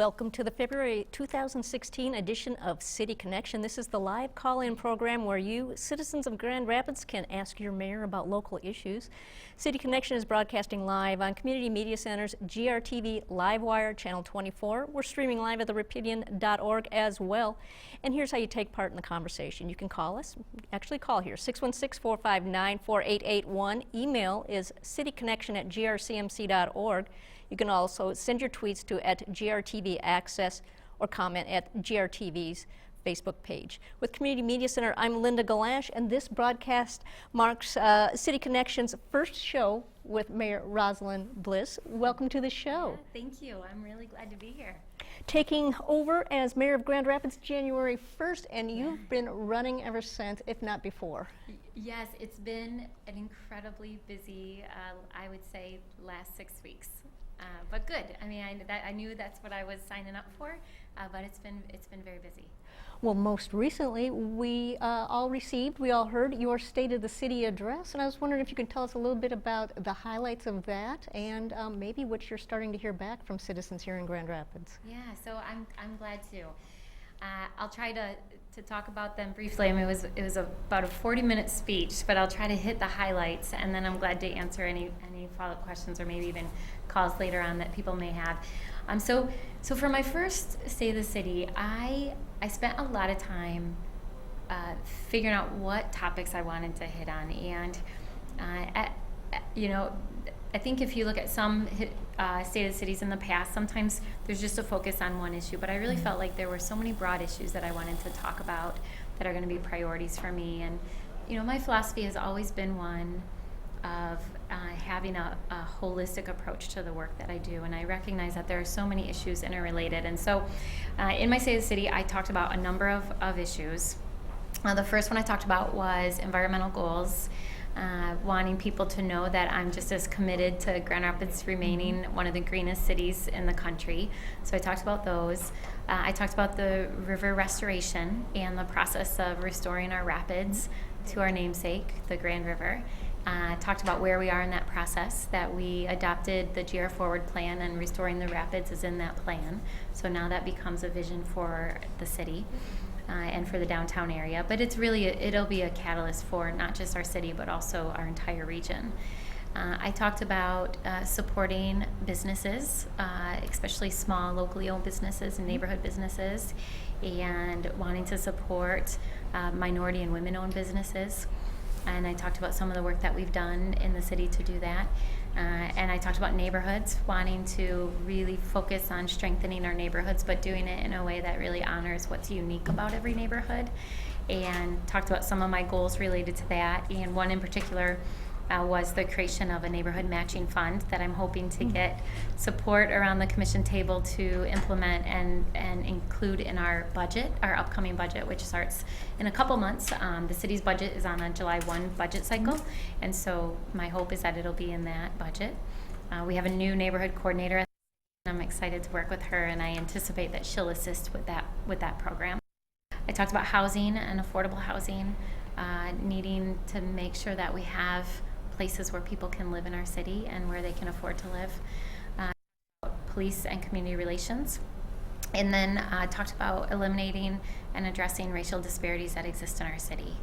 Welcome to the February 2016 edition of City Connection. This is the live call-in program where you, citizens of Grand Rapids, can ask your mayor about local issues. City Connection is broadcasting live on Community Media Center's GRTV Livewire Channel 24. We're streaming live at therapidian.org as well. And here's how you take part in the conversation. You can call us, actually call here, 616-459-4881. Email is cityconnection@grcmc.org. You can also send your tweets to @GRTVaccess or comment at GRTV's Facebook page. With Community Media Center, I'm Linda Galash, and this broadcast marks City Connection's first show with Mayor Rosalind Bliss. Welcome to the show. Yeah, thank you. I'm really glad to be here. Taking over as Mayor of Grand Rapids January 1st, and you've been running ever since, if not before. Yes, it's been an incredibly busy, I would say, last 6 weeks. But good. I mean, I knew that's what I was signing up for, but it's been very busy. Well, most recently, we all heard your State of the City address, and I was wondering if you could tell us a little bit about the highlights of that and maybe what you're starting to hear back from citizens here in Grand Rapids. Yeah, so I'm glad to. I'll try to talk about them briefly. I mean, it was about a 40-minute speech, but I'll try to hit the highlights, and then I'm glad to answer any follow-up questions or maybe even calls later on that people may have. So for my first State of the City, I spent a lot of time figuring out what topics I wanted to hit on, and I think if you look at some State of the Cities in the past, sometimes there's just a focus on one issue, but I really felt like there were so many broad issues that I wanted to talk about that are going to be priorities for me. And my philosophy has always been one of having a holistic approach to the work that I do, and I recognize that there are so many issues interrelated. And so in my State of the City, I talked about a number of issues. The first one I talked about was environmental goals, wanting people to know that I'm just as committed to Grand Rapids remaining one of the greenest cities in the country. So I talked about those. I talked about the river restoration and the process of restoring our rapids to our namesake, the Grand River. Talked about where we are in that process, that we adopted the GR Forward plan and restoring the rapids is in that plan. So now that becomes a vision for the city and for the downtown area. But it'll be a catalyst for not just our city, but also our entire region. I talked about supporting businesses, especially small, locally owned businesses and neighborhood businesses, and wanting to support minority and women-owned businesses. And I talked about some of the work that we've done in the city to do that. And I talked about neighborhoods, wanting to really focus on strengthening our neighborhoods, but doing it in a way that really honors what's unique about every neighborhood. And talked about some of my goals related to that. And one in particular was the creation of a neighborhood matching fund that I'm hoping to get support around the commission table to implement and include in our budget, our upcoming budget, which starts in a couple months. The city's budget is on a July 1 budget cycle, and so my hope is that it'll be in that budget. We have a new neighborhood coordinator, and I'm excited to work with her, and I anticipate that she'll assist with that program. I talked about housing and affordable housing, needing to make sure that we have places where people can live in our city and where they can afford to live. Police and community relations. And then talked about eliminating and addressing racial disparities that exist in our city.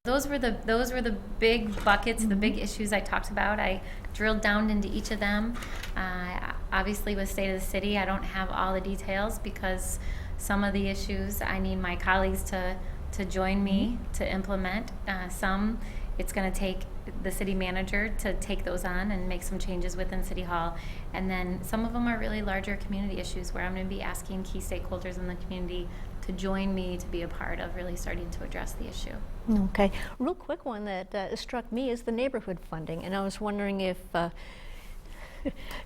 Those were the big buckets, the big issues I talked about. I drilled down into each of them. Obviously with State of the City, I don't have all the details because some of the issues I need my colleagues to join me to implement. Some it's going to take the city manager to take those on and make some changes within City Hall. And then some of them are really larger community issues where I'm going to be asking key stakeholders in the community to join me to be a part of really starting to address the issue. Okay. Real quick one that struck me is the neighborhood funding. And I was wondering if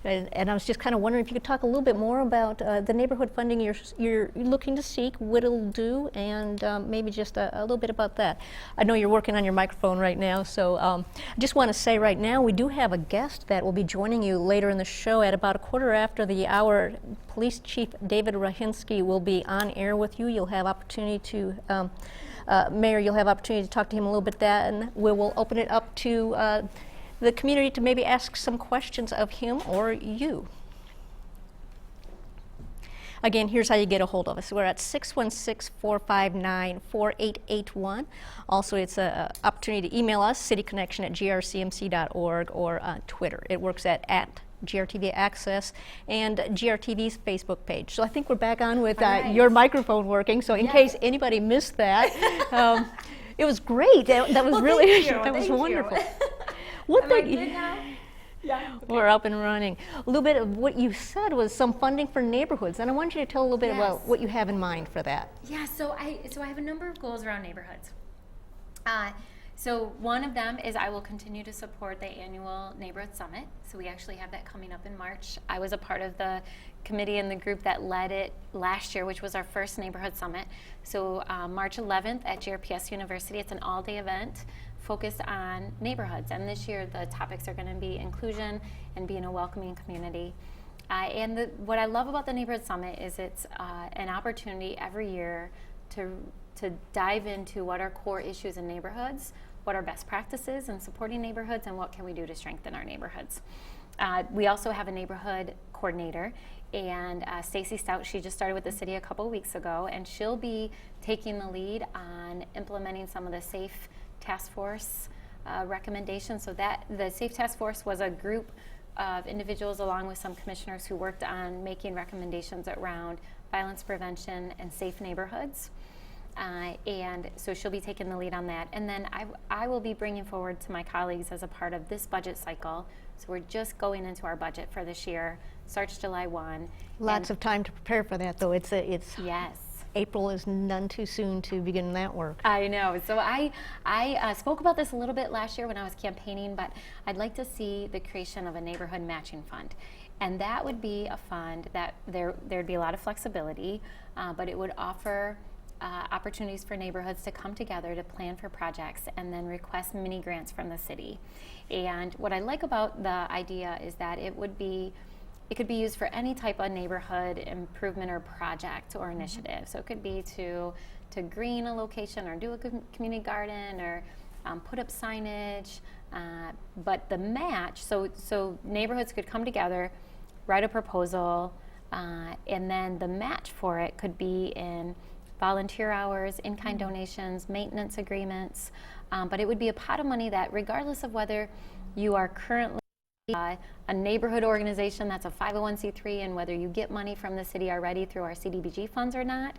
and I was just kind of wondering if you could talk a little bit more about the neighborhood funding you're looking to seek, what it'll do, and maybe just a little bit about that. I know you're working on your microphone right now, so I just want to say right now we do have a guest that will be joining you later in the show at about a quarter after the hour. Police Chief David Rahinsky will be on air with you. You'll have opportunity to Mayor, you'll have opportunity to talk to him a little bit that, and we will open it up to the community to maybe ask some questions of him or you. Again, here's how you get a hold of us. We're at 616-459-4881. Also, it's an opportunity to email us, cityconnection@grcmc.org, or on Twitter. It works at GRTVaccess and GRTV's Facebook page. So I think we're back on with Right. your microphone working. So in Yes. case anybody missed that, it was great. That was Well, really, thank you. that was Thank you. wonderful. One Am I thing, good now? Yeah. Okay. we're up and running. A little bit of what you said was some funding for neighborhoods, and I want you to tell a little bit about Yes. what you have in mind for that. Yeah, so I have a number of goals around neighborhoods. So one of them is I will continue to support the annual Neighborhood Summit. So we actually have that coming up in March. I was a part of the committee and the group that led it last year, which was our first Neighborhood Summit. So March 11th at GRPS University, it's an all-day event focused on neighborhoods. And this year the topics are going to be inclusion and being a welcoming community. And what I love about the Neighborhood Summit is it's an opportunity every year to dive into what are core issues in neighborhoods, what are best practices in supporting neighborhoods, and what can we do to strengthen our neighborhoods. We also have a neighborhood coordinator, and Stacy Stout, she just started with the city a couple weeks ago, and she'll be taking the lead on implementing some of the SAFE Task Force recommendations. So that the SAFE Task Force was a group of individuals along with some commissioners who worked on making recommendations around violence prevention and safe neighborhoods. And so she'll be taking the lead on that. And then I will be bringing forward to my colleagues as a part of this budget cycle. So we're just going into our budget for this year, starts July 1. Lots of time to prepare for that, though. It's Yes. April is none too soon to begin that work. I know. So I spoke about this a little bit last year when I was campaigning, but I'd like to see the creation of a neighborhood matching fund. And that would be a fund that there'd be a lot of flexibility, but it would offer opportunities for neighborhoods to come together to plan for projects and then request mini grants from the city. And what I like about the idea is that it could be used for any type of neighborhood improvement or project or initiative. So it could be to green a location or do a community garden or put up signage. But the match, so neighborhoods could come together, write a proposal, and then the match for it could be in volunteer hours, in-kind donations, maintenance agreements, but it would be a pot of money that regardless of whether you are currently a neighborhood organization that's a 501c3 and whether you get money from the city already through our CDBG funds or not,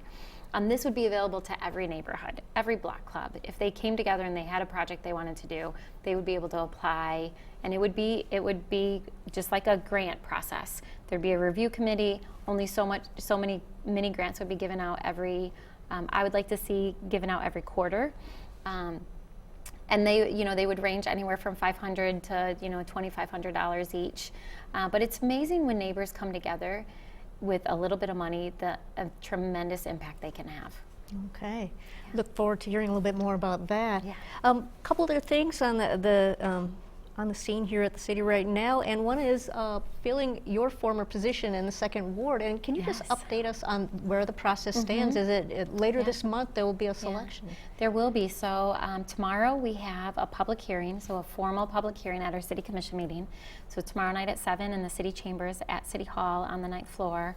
this would be available to every neighborhood, every block club. If they came together and they had a project they wanted to do, they would be able to apply, and it would be just like a grant process. There'd be a review committee. Only so many mini grants would be given out every. I would like to see given out every quarter. And they would range anywhere from $500 to $2,500 each. But it's amazing when neighbors come together with a little bit of money, a tremendous impact they can have. Okay. Look forward to hearing a little bit more about that. Yeah. Couple other things on on the scene here at the city right now, and one is filling your former position in the second ward. And can you just Yes. update us on where the process stands? Is it later Yeah. this month there will be a selection? There will be. So tomorrow we have a public hearing, so a formal public hearing at our city commission meeting. So tomorrow night at 7 in the city chambers at City Hall on the ninth floor.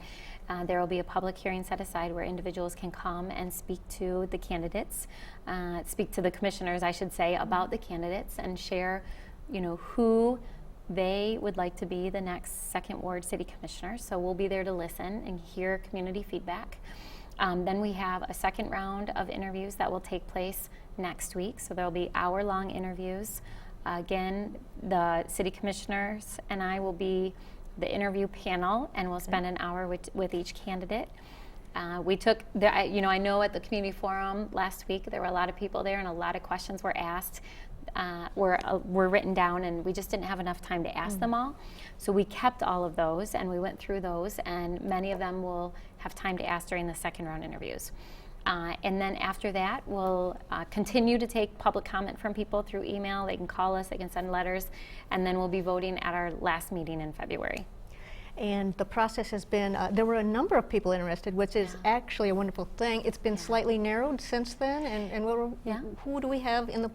There will be a public hearing set aside where individuals can come and speak to the candidates, speak to the commissioners, I should say, about the candidates and share who they would like to be the next second ward city commissioner. So we'll be there to listen and hear community feedback. Then we have a second round of interviews that will take place next week. So there'll be hour-long interviews. Again, the city commissioners and I will be the interview panel, and we'll spend an hour with each candidate. We took, I know at the community forum last week there were a lot of people there and a lot of questions were asked. Were written down, and we just didn't have enough time to ask them all. So we kept all of those and we went through those, and many of them will have time to ask during the second round interviews. And then after that, we'll continue to take public comment from people through email. They can call us, they can send letters, and then we'll be voting at our last meeting in February. And the process has been, there were a number of people interested, which is actually a wonderful thing. It's been slightly narrowed since then, and who do we have in the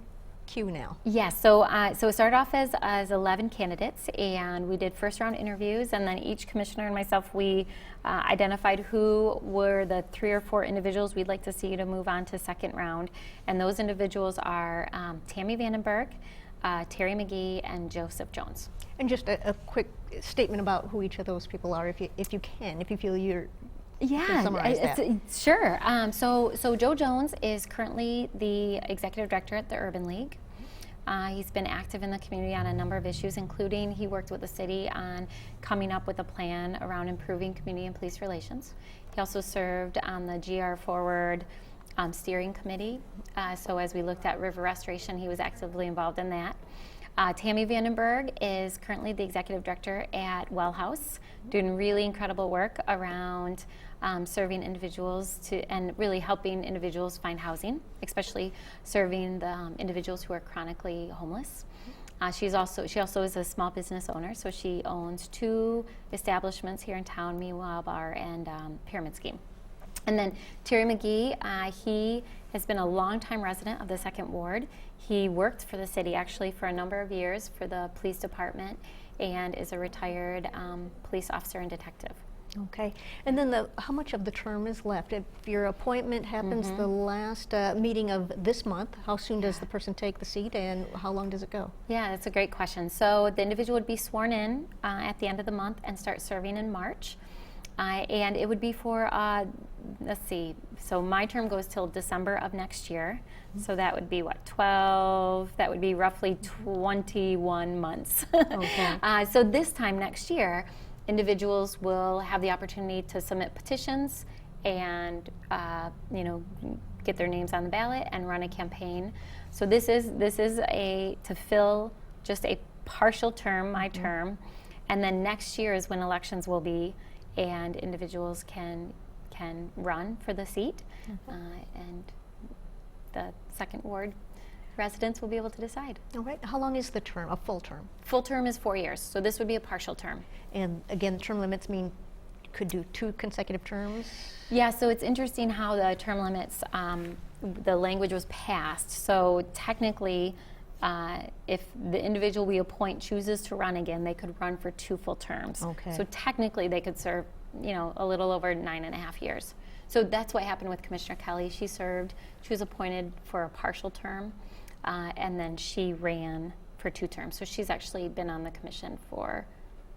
queue now? Yes, so it started off as 11 candidates, and we did first round interviews, and then each commissioner and myself, we identified who were the 3 or 4 individuals we'd like to see to move on to second round, and those individuals are Tammy Vandenberg, Terry McGee, and Joseph Jones. And just a quick statement about who each of those people are, if you can, if you feel you're Yeah, summarize that. Sure. So Joe Jones is currently the executive director at the Urban League. He's been active in the community on a number of issues, including he worked with the city on coming up with a plan around improving community and police relations. He also served on the GR Forward steering committee. So as we looked at river restoration, he was actively involved in that. Tammy Vandenberg is currently the executive director at Well House, doing really incredible work around serving individuals and really helping individuals find housing, especially serving the individuals who are chronically homeless. She also is a small business owner, so she owns 2 establishments here in town, Meanwhile Bar and Pyramid Scheme. And then Terry McGee, he has been a longtime resident of the 2nd Ward. He worked for the city actually for a number of years for the police department and is a retired police officer and detective. Okay, and then how much of the term is left? If your appointment happens the last meeting of this month, how soon does the person take the seat and how long does it go? Yeah, that's a great question. So the individual would be sworn in at the end of the month and start serving in March. And it would be for, let's see, so my term goes till December of next year. So that would be what, 12, that would be roughly 21 months. Okay. So this time next year, individuals will have the opportunity to submit petitions and, get their names on the ballot and run a campaign. So this is to fill just a partial term, my term, and then next year is when elections will be, and individuals can run for the seat, and the 2nd Ward residents will be able to decide. All right, how long is the term, a full term? Full term is 4 years, so this would be a partial term. And again, term limits mean you could do 2 consecutive terms? Yeah, so it's interesting how the term limits, the language was passed. So technically, if the individual we appoint chooses to run again, they could run for 2 full terms. Okay. So technically, they could serve, a little over 9.5 years. So that's what happened with Commissioner Kelly. She was appointed for a partial term, and then she ran for 2 terms. So she's actually been on the commission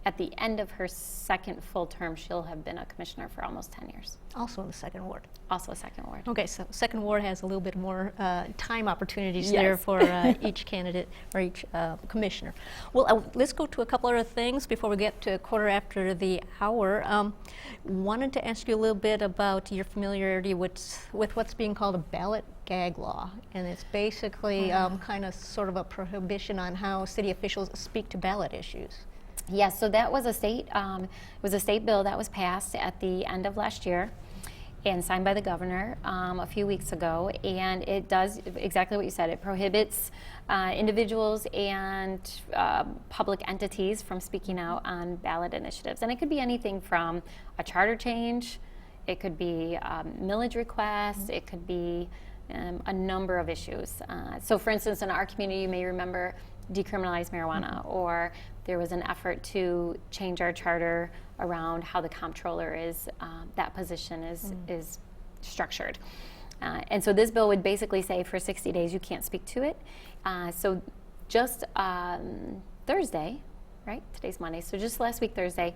at the end of her 2nd full term, she'll have been a commissioner for almost 10 years. Also in the 2nd Ward? Also a 2nd Ward. Okay, so 2nd Ward has a little bit more time opportunities Yes. there for each candidate or each commissioner. Well, let's go to a couple other things before we get to 1:15. Wanted to ask you a little bit about your familiarity with what's being called a ballot gag law, and it's basically kind of sort of a prohibition on how city officials speak to ballot issues. Yes, so that was a state bill that was passed at the end of last year and signed by the governor a few weeks ago, and it does exactly what you said. It prohibits individuals and public entities from speaking out on ballot initiatives, and it could be anything from a charter change, it could be millage requests, it could be a number of issues. So for instance, in our community, you may remember decriminalize marijuana, or there was an effort to change our charter around how the comptroller that position is structured. And so this bill would basically say for 60 days you can't speak to it. So just Thursday, right? Today's Monday. So just last week, Thursday,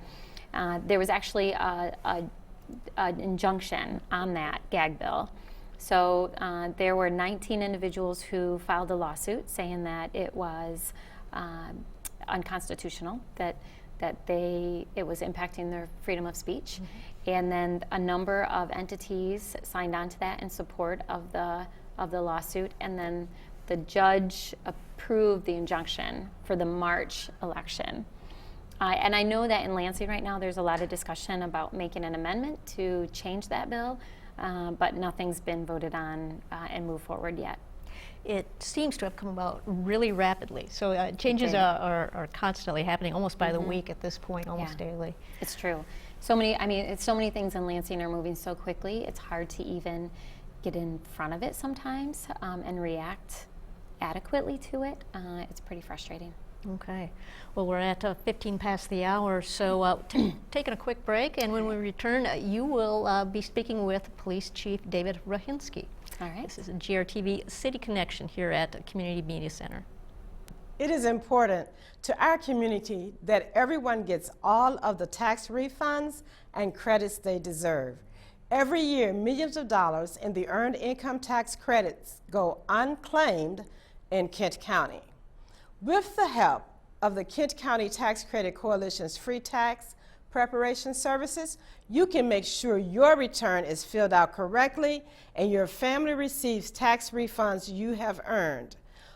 there was actually an injunction on that gag bill. So there were 19 individuals who filed a lawsuit saying that it was unconstitutional, that it was impacting their freedom of speech, and then a number of entities signed on to that in support of the lawsuit, and then the judge approved the injunction for the March election. And I know that in Lansing right now there's a lot of discussion about making an amendment to change that bill, but nothing's been voted on and moved forward yet. It seems to have come about really rapidly. So changes are constantly happening, almost by the week at this point, almost daily. It's true. So many things in Lansing are moving so quickly, it's hard to even get in front of it sometimes and react adequately to it, it's pretty frustrating. Okay. Well, we're at 15 past the hour, so taking a quick break, and when we return, you will be speaking with Police Chief David Rahinsky. All right. This is a GRTV City Connection here at Community Media Center. It is important to our community that everyone gets all of the tax refunds and credits they deserve. Every year, millions of dollars in the earned income tax credits go unclaimed in Kent County. With the help of the Kent County Tax Credit Coalition's free tax preparation services, you can make sure your return is filled out correctly and your family receives tax refunds you have earned.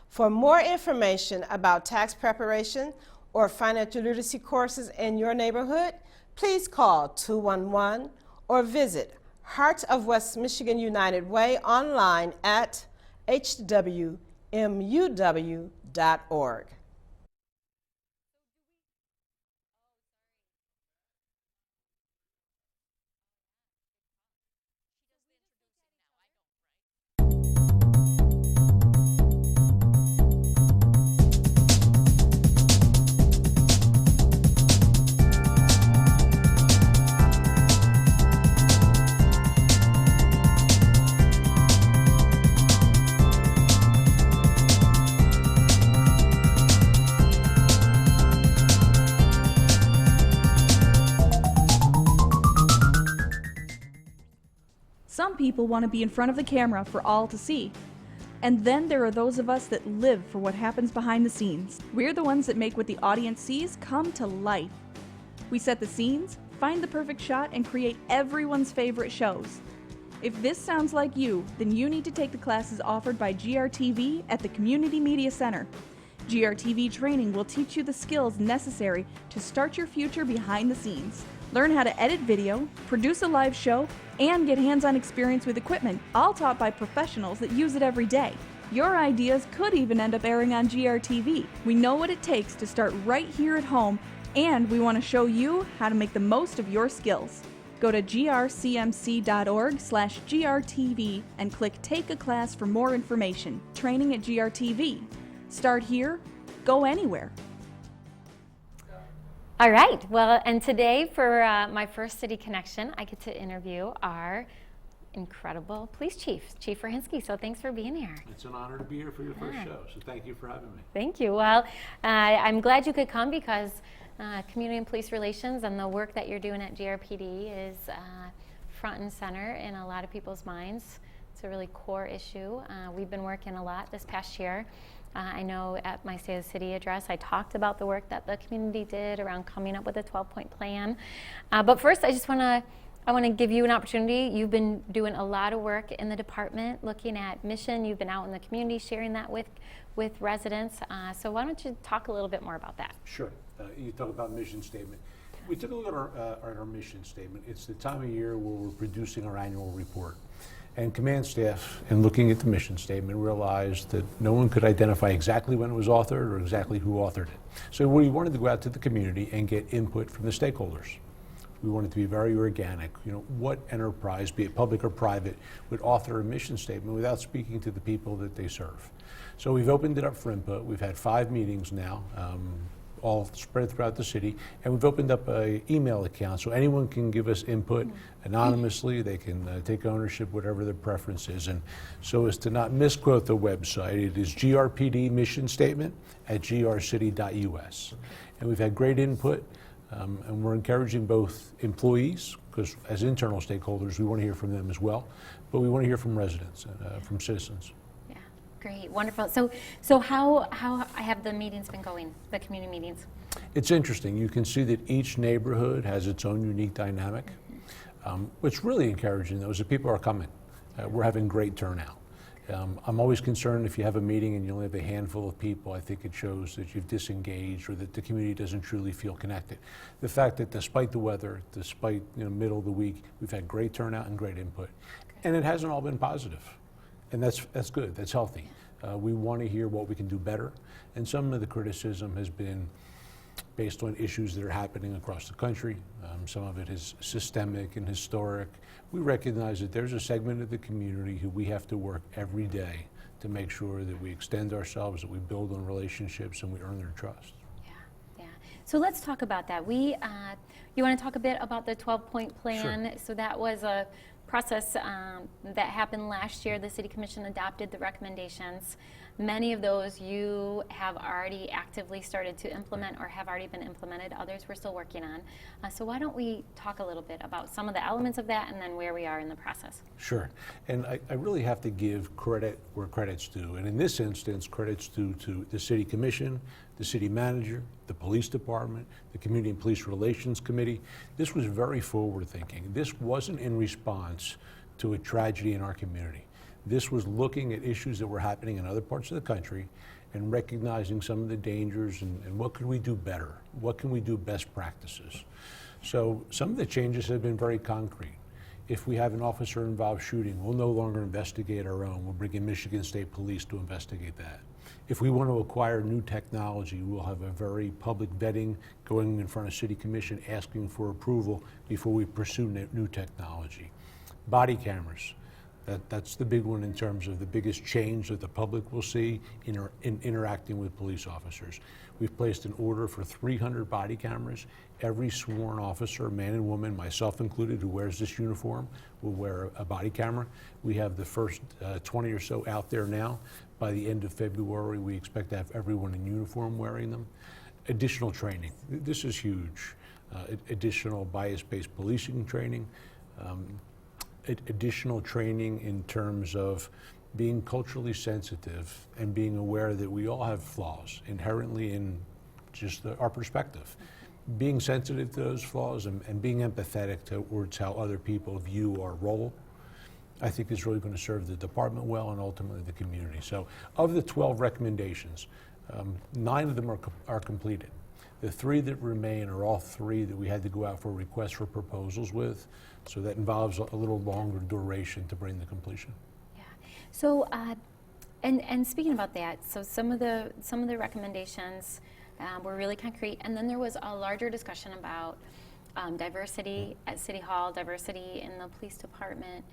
For more information about tax preparation or financial literacy courses in your neighborhood, please call 211 or visit Heart of West Michigan United Way online at hwmuw.org. Some people want to be in front of the camera for all to see. And then there are those of us that live for what happens behind the scenes. We're the ones that make what the audience sees come to life. We set the scenes, find the perfect shot, and create everyone's favorite shows. If this sounds like you, then you need to take the classes offered by GRTV at the Community Media Center. GRTV training will teach you the skills necessary to start your future behind the scenes. Learn how to edit video, produce a live show, and get hands-on experience with equipment, all taught by professionals that use it every day. Your ideas could even end up airing on GRTV. We know what it takes to start right here at home, and we want to show you how to make the most of your skills. Go to grcmc.org/GRTV and click Take a Class for more information. Training at GRTV. Start here, go anywhere. All right, well, and today for my first City Connection, I get to interview our incredible police chief, Chief Rahinsky. So thanks for being here. It's an honor to be here for your first show, so thank you for having me. Thank you. Well, I'm glad you could come because community and police relations and the work that you're doing at GRPD is front and center in a lot of people's minds. It's a really core issue. We've been working a lot this past year. I know at my State of the City address, I talked about the work that the community did around coming up with a 12-point plan. But first, I want to give you an opportunity. You've been doing a lot of work in the department, looking at mission. You've been out in the community sharing that with residents. So why don't you talk a little bit more about that? Sure. You talk about mission statement. We took a look at our mission statement. It's the time of year where we're producing our annual report. And command staff, in looking at the mission statement, realized that no one could identify exactly when it was authored or exactly who authored it. So we wanted to go out to the community and get input from the stakeholders. We wanted to be very organic. You know, what enterprise, be it public or private, would author a mission statement without speaking to the people that they serve? So we've opened it up for input. We've had 5 meetings now, all spread throughout the city, and we've opened up an email account so anyone can give us input anonymously. They can take ownership, whatever their preference is. And so as to not misquote the website, it is GRPD mission statement at grcity.us. And we've had great input, and we're encouraging both employees, because as internal stakeholders, we want to hear from them as well, but we want to hear from residents, from citizens. Great, wonderful. So how have the meetings been going, the community meetings? It's interesting. You can see that each neighborhood has its own unique dynamic. What's really encouraging, though, is that people are coming. We're having great turnout. I'm always concerned if you have a meeting and you only have a handful of people. I think it shows that you've disengaged or that the community doesn't truly feel connected. The fact that despite the weather, despite middle of the week, we've had great turnout and great input. And it hasn't all been positive. And that's good, that's healthy. We want to hear what we can do better. And some of the criticism has been based on issues that are happening across the country. Some of it is systemic and historic. We recognize that there's a segment of the community who we have to work every day to make sure that we extend ourselves, that we build on relationships, and we earn their trust. Yeah. So let's talk about that. You want to talk a bit about the 12-point plan? Sure. So that was a process that happened last year. The City Commission adopted the recommendations. Many of those you have already actively started to implement or have already been implemented. Others we're still working on. So why don't we talk a little bit about some of the elements of that and then where we are in the process? Sure. And I really have to give credit where credit's due. And in this instance, credit's due to the City Commission, the City Manager, the Police Department, the Community and Police Relations Committee. This was very forward-thinking. This wasn't in response to a tragedy in our community. This was looking at issues that were happening in other parts of the country and recognizing some of the dangers and what could we do better? What can we do best practices? So some of the changes have been very concrete. If we have an officer-involved shooting, we'll no longer investigate our own. We'll bring in Michigan State Police to investigate that. If we want to acquire new technology, we'll have a very public vetting going in front of City Commission asking for approval before we pursue new technology. Body cameras. That's the big one in terms of the biggest change that the public will see in interacting with police officers. We've placed an order for 300 body cameras. Every sworn officer, man and woman, myself included, who wears this uniform will wear a body camera. We have the first 20 or so out there now. By the end of February, we expect to have everyone in uniform wearing them. Additional training. This is huge. Additional bias-based policing training. Additional training in terms of being culturally sensitive and being aware that we all have flaws inherently in just our perspective. Being sensitive to those flaws and being empathetic towards how other people view our role, I think is really going to serve the department well and ultimately the community. So of the 12 recommendations, 9 of them are completed. The 3 that remain are all 3 that we had to go out for requests for proposals with, so that involves a little longer duration to bring the completion. Yeah. So, and speaking about that, so some of the recommendations were really concrete, and then there was a larger discussion about diversity at City Hall, diversity in the police department,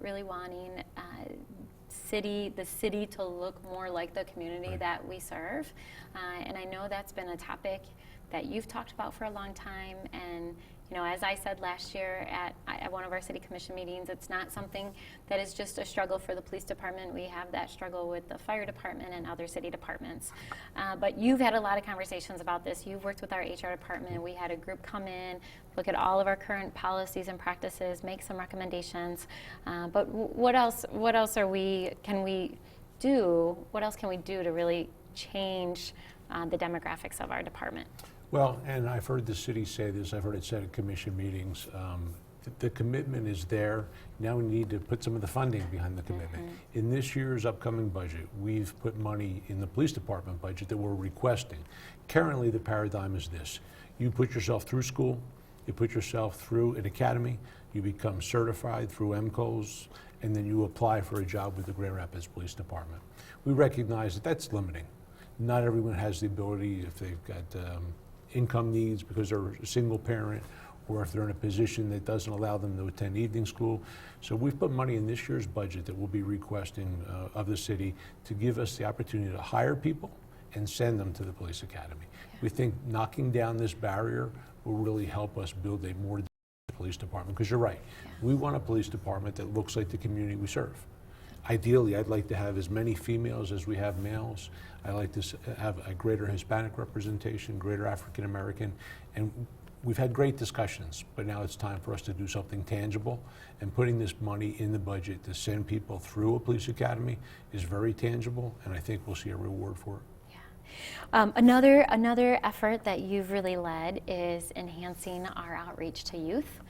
really wanting the city to look more like the community that we serve. And I know that's been a topic that you've talked about for a long time. And you know, as I said last year at one of our city commission meetings, it's not something that is just a struggle for the police department. We have that struggle with the fire department and other city departments. But you've had a lot of conversations about this. You've worked with our HR department. We had a group come in, look at all of our current policies and practices, make some recommendations. But what else can we do to really change the demographics of our department? Well, and I've heard the city say this, I've heard it said at commission meetings, the commitment is there. Now we need to put some of the funding behind the commitment. In this year's upcoming budget, we've put money in the police department budget that we're requesting. Currently, the paradigm is this. You put yourself through school, you put yourself through an academy, you become certified through MCOs, and then you apply for a job with the Grand Rapids Police Department. We recognize that that's limiting. Not everyone has the ability, if they've got income needs because they're a single parent, or if they're in a position that doesn't allow them to attend evening school. So we've put money in this year's budget that we'll be requesting of the city to give us the opportunity to hire people and send them to the police academy. Yeah. We think knocking down this barrier will really help us build a more police department, because you're right. Yeah. We want a police department that looks like the community we serve. Ideally, I'd like to have as many females as we have males. I like to have a greater Hispanic representation, greater African American, and we've had great discussions, but now it's time for us to do something tangible, and putting this money in the budget to send people through a police academy is very tangible, and I think we'll see a reward for it. Yeah. Another effort that you've really led is enhancing our outreach to youth.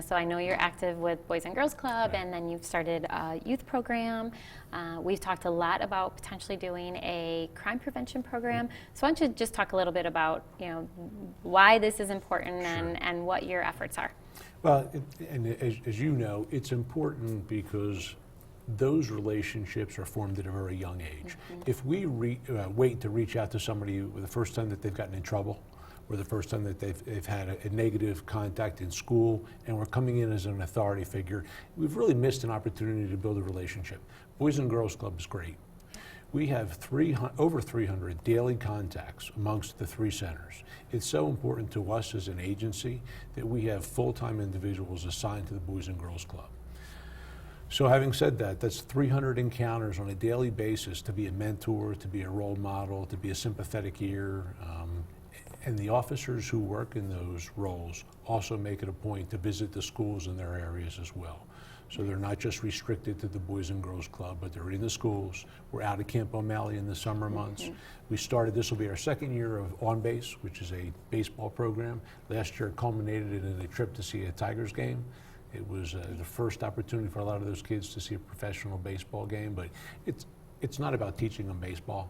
So I know you're active with Boys and Girls Club, and then you've started a youth program. We've talked a lot about potentially doing a crime prevention program. So why don't you just talk a little bit about, you know, why this is important and what your efforts are? Well, as you know, it's important because those relationships are formed at a very young age. If we wait to reach out to somebody the first time that they've gotten in trouble, or the first time that they've had a negative contact in school, and we're coming in as an authority figure. We've really missed an opportunity to build a relationship. Boys and Girls Club is great. We have over 300 daily contacts amongst the 3 centers. It's so important to us as an agency that we have full-time individuals assigned to the Boys and Girls Club. So having said that, that's 300 encounters on a daily basis to be a mentor, to be a role model, to be a sympathetic ear. And the officers who work in those roles also make it a point to visit the schools in their areas as well. So they're not just restricted to the Boys and Girls Club, but they're in the schools. We're out at Camp O'Malley in the summer months. We started, this will be our 2nd year of On Base, which is a baseball program. Last year it culminated in a trip to see a Tigers game. It was the first opportunity for a lot of those kids to see a professional baseball game, but it's not about teaching them baseball.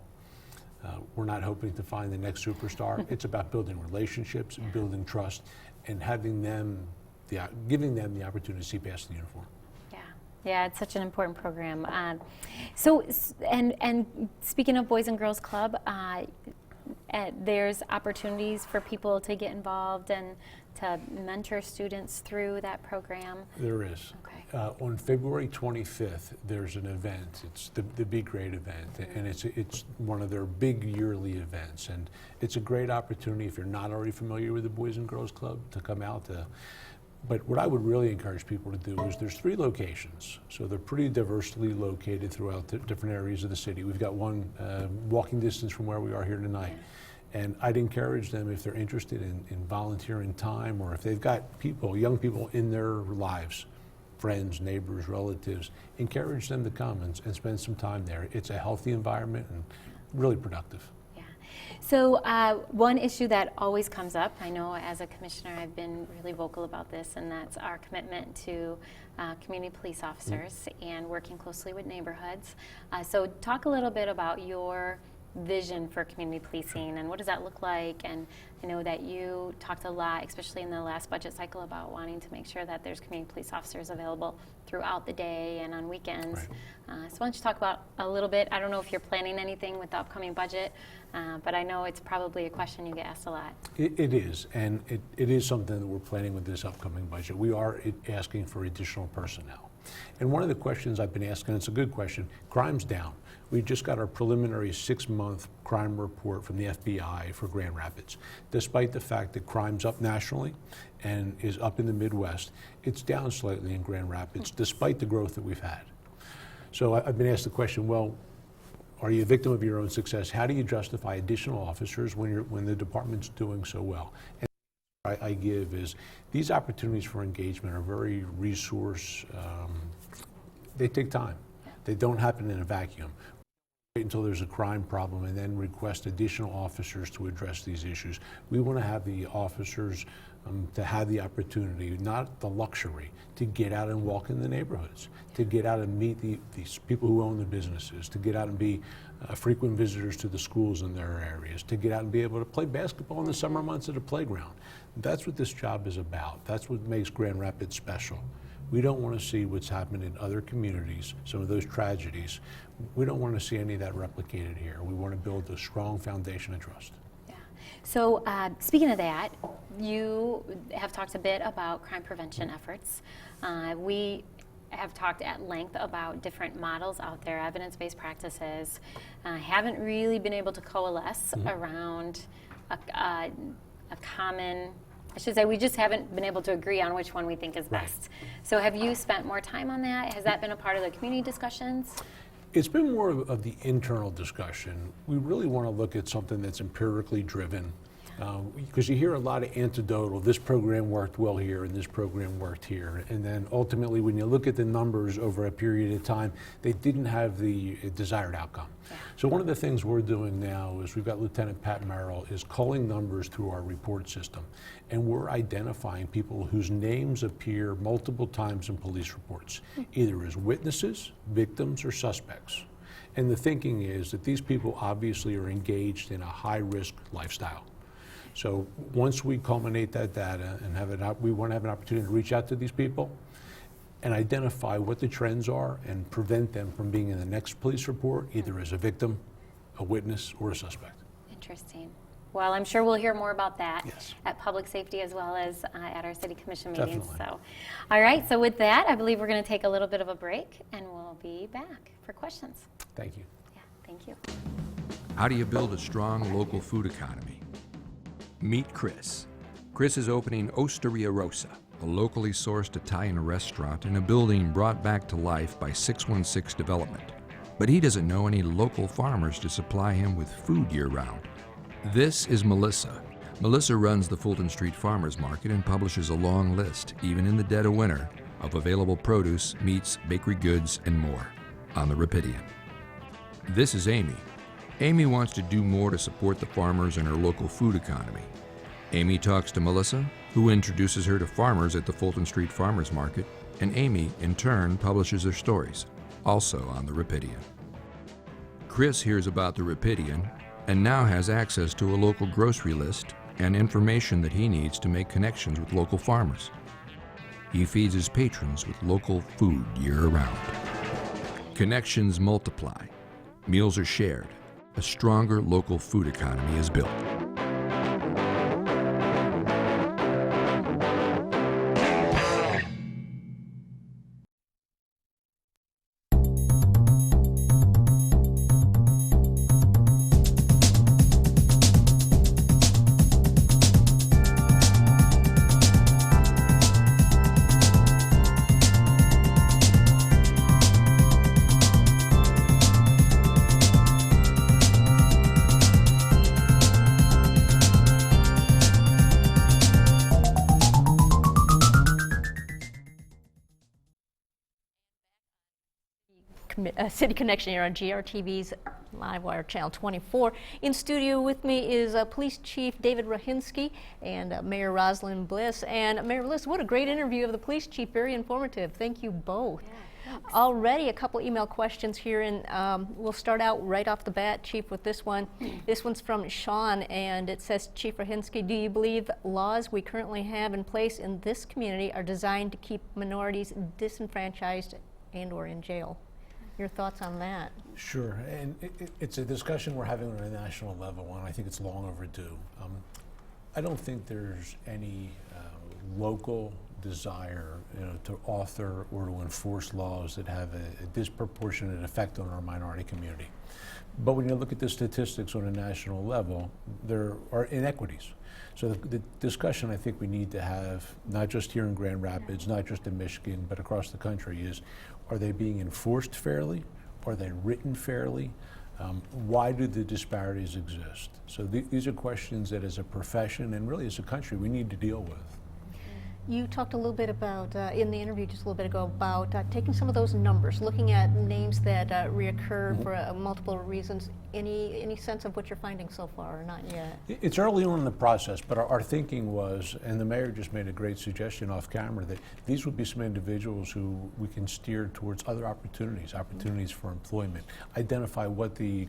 We're not hoping to find the next superstar. It's about building relationships, building trust, and having them, giving them the opportunity to see past the uniform. Yeah, it's such an important program. So speaking of Boys and Girls Club, there's opportunities for people to get involved and to mentor students through that program. There is. Okay. On February 25th, there's an event. It's the Big Great event, and it's one of their big yearly events. And it's a great opportunity, if you're not already familiar with the Boys and Girls Club, to come out to. But what I would really encourage people to do is there's 3 locations. So they're pretty diversely located throughout the different areas of the city. We've got one walking distance from where we are here tonight. And I'd encourage them, if they're interested in volunteering time, or if they've got people, young people in their lives, friends, neighbors, relatives, encourage them to come and spend some time there. It's a healthy environment and really productive. So one issue that always comes up, I know as a commissioner I've been really vocal about this, and that's our commitment to community police officers and working closely with neighborhoods. So talk a little bit about your vision for community policing and what does that look like. And I know that you talked a lot, especially in the last budget cycle, about wanting to make sure that there's community police officers available throughout the day and on weekends. Right. So why don't you talk about a little bit, I don't know if you're planning anything with the upcoming budget, but I know it's probably a question you get asked a lot. It is, and it is something that we're planning with this upcoming budget. We are asking for additional personnel. And one of the questions I've been asking, it's a good question, crime's down. We just got our preliminary 6-month crime report from the FBI for Grand Rapids. Despite the fact that crime's up nationally and is up in the Midwest, it's down slightly in Grand Rapids, despite the growth that we've had. So I've been asked the question, well, are you a victim of your own success? How do you justify additional officers when the department's doing so well? And I give is these opportunities for engagement are very resource, they take time. They don't happen in a vacuum. Wait until there's a crime problem and then request additional officers to address these issues. We want to have the officers to have the opportunity, not the luxury, to get out and walk in the neighborhoods, to get out and meet these people who own the businesses, to get out and be frequent visitors to the schools in their areas, to get out and be able to play basketball in the summer months at a playground. That's what this job is about. That's what makes Grand Rapids special. We don't want to see what's happened in other communities, some of those tragedies. We don't want to see any of that replicated here. We want to build a strong foundation of trust. Yeah. So speaking of that, you have talked a bit about crime prevention efforts. We have talked at length about different models out there, evidence-based practices. Haven't really been able to coalesce around a common, I should say, we just haven't been able to agree on which one we think is best. So have you spent more time on that? Has that been a part of the community discussions? It's been more of the internal discussion. We really want to look at something that's empirically driven, because you hear a lot of anecdotal, this program worked well here and this program worked here. And then ultimately when you look at the numbers over a period of time, they didn't have the desired outcome. Yeah. So one of the things we're doing now is we've got Lieutenant Pat Merrill is culling numbers through our report system. And we're identifying people whose names appear multiple times in police reports, either as witnesses, victims, or suspects. And the thinking is that these people obviously are engaged in a high-risk lifestyle. So once we culminate that data and we want to have an opportunity to reach out to these people and identify what the trends are and prevent them from being in the next police report, either as a victim, a witness, or a suspect. Interesting. Well, I'm sure we'll hear more about that Yes. at Public Safety as well as at our City Commission meetings. Definitely. So, all right, so with that, I believe we're going to take a little bit of a break and we'll be back for questions. Thank you. Yeah, thank you. How do you build a strong local food economy? Meet Chris. Chris is opening Osteria Rosa, a locally sourced Italian restaurant in a building brought back to life by 616 Development. But he doesn't know any local farmers to supply him with food year-round. This is Melissa. Melissa runs the Fulton Street Farmers Market and publishes a long list, even in the dead of winter, of available produce, meats, bakery goods, and more on the Rapidian. This is Amy. Amy wants to do more to support the farmers in her local food economy. Amy talks to Melissa, who introduces her to farmers at the Fulton Street Farmers Market, and Amy, in turn, publishes their stories, also on the Rapidian. Chris hears about the Rapidian and now has access to a local grocery list and information that he needs to make connections with local farmers. He feeds his patrons with local food year-round. Connections multiply. Meals are shared. A stronger local food economy is built. City Connection here on GRTV's Livewire Channel 24. In studio with me is Police Chief David Rahinsky and Mayor Rosalind Bliss. And Mayor Bliss, what a great interview of the Police Chief, very informative. Thank you both. Already a couple email questions here, and we'll start out right off the bat, Chief, with this one. This one's from Sean, and it says, Chief Rahinsky, do you believe laws we currently have in place in this community are designed to keep minorities disenfranchised and or in jail? Your thoughts on that? Sure, and it's a discussion we're having on a national level, and I think it's long overdue. I don't think there's any local desire, to author or to enforce laws that have a disproportionate effect on our minority community. But when you look at the statistics on a national level, there are inequities. So the discussion I think we need to have, not just here in Grand Rapids, not just in Michigan, but across the country, is are they being enforced fairly? Are they written fairly? Why do the disparities exist? So these are questions that as a profession and really as a country we need to deal with. You talked a little bit about, in the interview just a little bit ago, about taking some of those numbers, looking at names that reoccur for multiple reasons. Any sense of what you're finding so far, or not yet? It's early on in the process, but our thinking was, and the mayor just made a great suggestion off camera, that these would be some individuals who we can steer towards other opportunities for employment, identify what the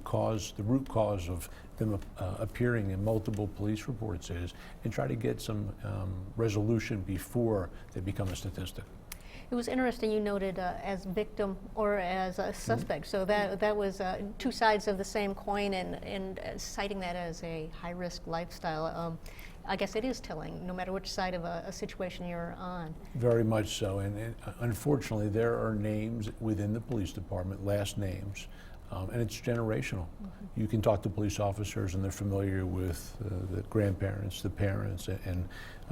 root cause of them appearing in multiple police reports is, and try to get some resolution before they become a statistic. It was interesting you noted as victim or as a suspect, so that was two sides of the same coin, and citing that as a high-risk lifestyle. I guess it is telling, no matter which side of a situation you're on. Very much so, and unfortunately there are names within the police department, last names, and it's generational. You can talk to police officers and they're familiar with the grandparents, the parents, and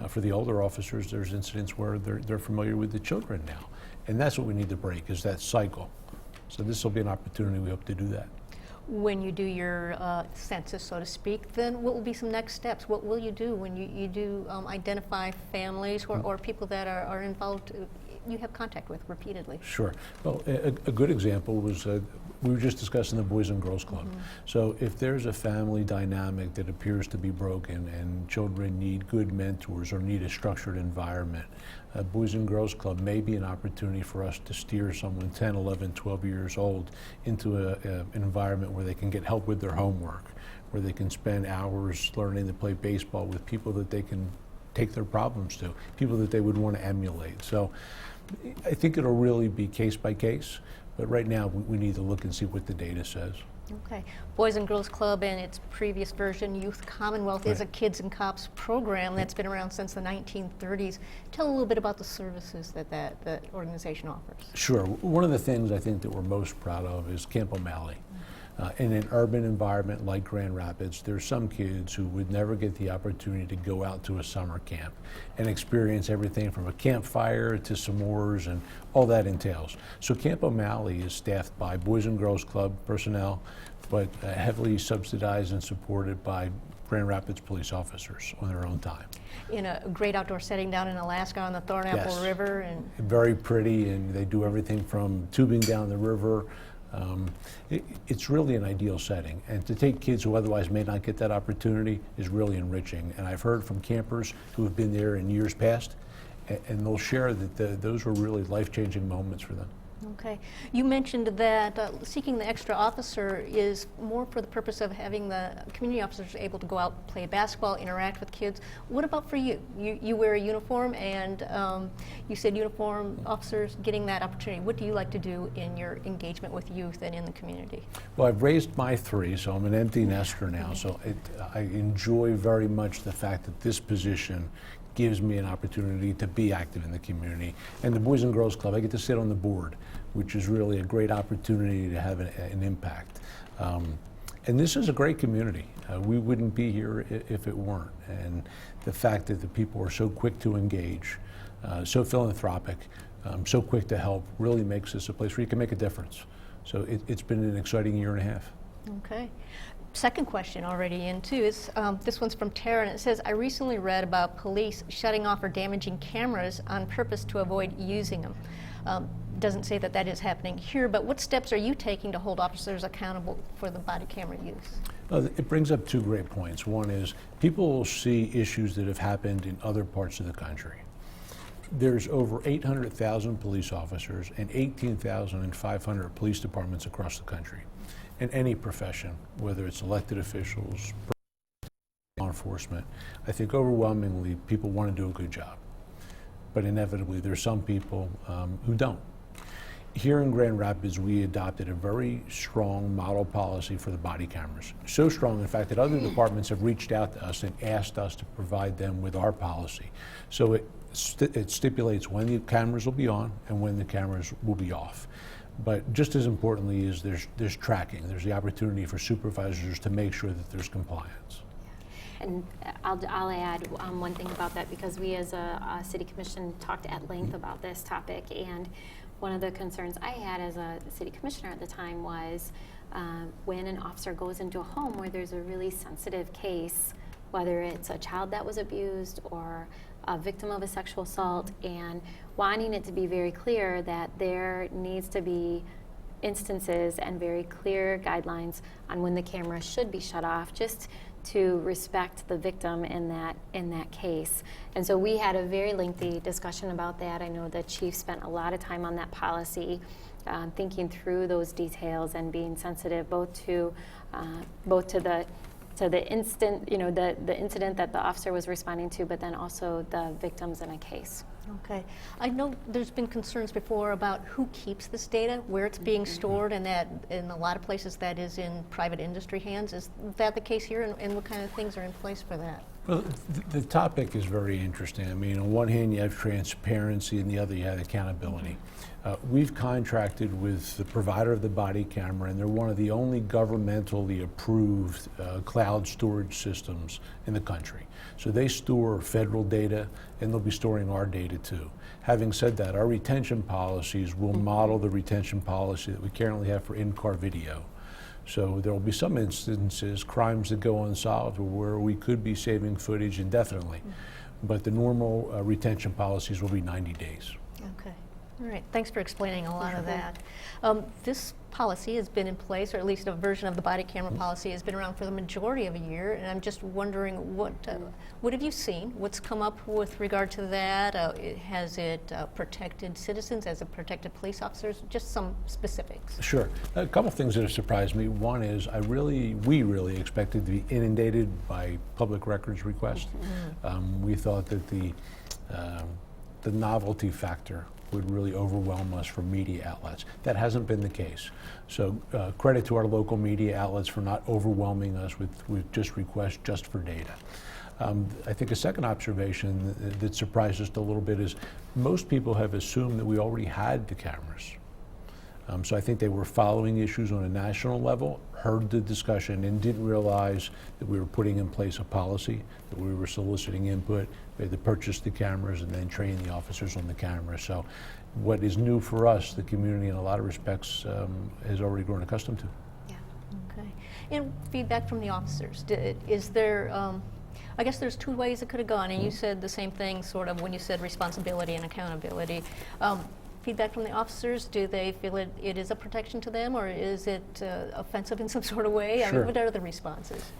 for the older officers there's incidents where they're familiar with the children now. And that's what we need to break, is that cycle. So this will be an opportunity, we hope to do that. When you do your census, so to speak, then what will be some next steps? What will you do when you do identify families or people that are involved, you have contact with repeatedly? Sure. Well, a good example was we were just discussing the Boys and Girls Club. So if there's a family dynamic that appears to be broken and children need good mentors or need a structured environment, Boys and Girls Club may be an opportunity for us to steer someone 10, 11, 12 years old into an environment where they can get help with their homework, where they can spend hours learning to play baseball with people that they can take their problems to, people that they would want to emulate. So I think it'll really be case by case, But right now, we need to look and see what the data says. Okay. Boys and Girls Club and its previous version, Youth Commonwealth, is a Kids and Cops program that's been around since the 1930s. Tell a little bit about the services that organization offers. Sure. One of the things I think that we're most proud of is Camp O'Malley. In an urban environment like Grand Rapids, there's some kids who would never get the opportunity to go out to a summer camp and experience everything from a campfire to s'mores and all that entails. So Camp O'Malley is staffed by Boys and Girls Club personnel, but heavily subsidized and supported by Grand Rapids police officers on their own time. In a great outdoor setting down in Alaska on the Thornapple River. And very pretty, and they do everything from tubing down the river. It's really an ideal setting, and to take kids who otherwise may not get that opportunity is really enriching. And I've heard from campers who have been there in years past, and they'll share that those were really life-changing moments for them. Okay. You mentioned that seeking the extra officer is more for the purpose of having the community officers able to go out, play basketball, interact with kids. What about for you? You wear a uniform, and you said uniform officers getting that opportunity. What do you like to do in your engagement with youth and in the community? Well, I've raised my 3, so I'm an empty nester now. So I enjoy very much the fact that this position gives me an opportunity to be active in the community. And the Boys and Girls Club, I get to sit on the board, which is really a great opportunity to have an impact. And this is a great community. We wouldn't be here if it weren't. And the fact that the people are so quick to engage, so philanthropic, so quick to help, really makes this a place where you can make a difference. So it's been an exciting year and a half. Okay. Second question already in too is this one's from Tara, and it says, I recently read about police shutting off or damaging cameras on purpose to avoid using them. Doesn't say that is happening here, but what steps are you taking to hold officers accountable for the body camera use? It brings up 2 great points. One is people will see issues that have happened in other parts of the country. There's over 800,000 police officers and 18,500 police departments across the country. In any profession, whether it's elected officials, law enforcement, I think overwhelmingly people want to do a good job. But inevitably, there's some people who don't. Here in Grand Rapids, we adopted a very strong model policy for the body cameras. So strong, in fact, that other departments have reached out to us and asked us to provide them with our policy. So it stipulates when the cameras will be on and when the cameras will be off. But just as importantly is there's tracking. There's the opportunity for supervisors to make sure that there's compliance. And I'll add one thing about that, because we as a city commission talked at length about this topic, and one of the concerns I had as a city commissioner at the time was when an officer goes into a home where there's a really sensitive case, whether it's a child that was abused or a victim of a sexual assault, and wanting it to be very clear that there needs to be instances and very clear guidelines on when the camera should be shut off, just to respect the victim in that case. And so we had a very lengthy discussion about that. I know the chief spent a lot of time on that policy, thinking through those details and being sensitive both to the instant, the incident that the officer was responding to, but then also the victims in a case. Okay. I know there's been concerns before about who keeps this data, where it's being stored, and that in a lot of places that is in private industry hands. Is that the case here, and what kind of things are in place for that? Well, the topic is very interesting. I mean, on one hand, you have transparency, and the other, you have accountability. We've contracted with the provider of the body camera, and they're one of the only governmentally approved cloud storage systems in the country. So they store federal data, and they'll be storing our data too. Having said that, our retention policies will model the retention policy that we currently have for in-car video. So there will be some instances, crimes that go unsolved, where we could be saving footage indefinitely. But the normal retention policies will be 90 days. Okay. All right. Thanks for explaining a lot of that. This policy has been in place, or at least a version of the body camera policy has been around for the majority of a year, and I'm just wondering what have you seen? What's come up with regard to that? Has it protected citizens? Has it protected police officers? Just some specifics. Sure. A couple things that have surprised me. One is we really expected to be inundated by public records requests. We thought that the novelty factor would really overwhelm us for media outlets. That hasn't been the case. So credit to our local media outlets for not overwhelming us with just requests just for data. I think a second observation that surprised us a little bit is most people have assumed that we already had the cameras. So I think they were following issues on a national level, heard the discussion, and didn't realize that we were putting in place a policy, that we were soliciting input, we had to purchase the cameras and then train the officers on the cameras. So what is new for us, the community in a lot of respects has already grown accustomed to. Yeah. Okay. And feedback from the officers. Is there, I guess there's two ways it could have gone, and you said the same thing sort of when you said responsibility and accountability. Feedback from the officers, do they feel it is a protection to them, or is it offensive in some sort of way? I Sure. mean, what are the responses?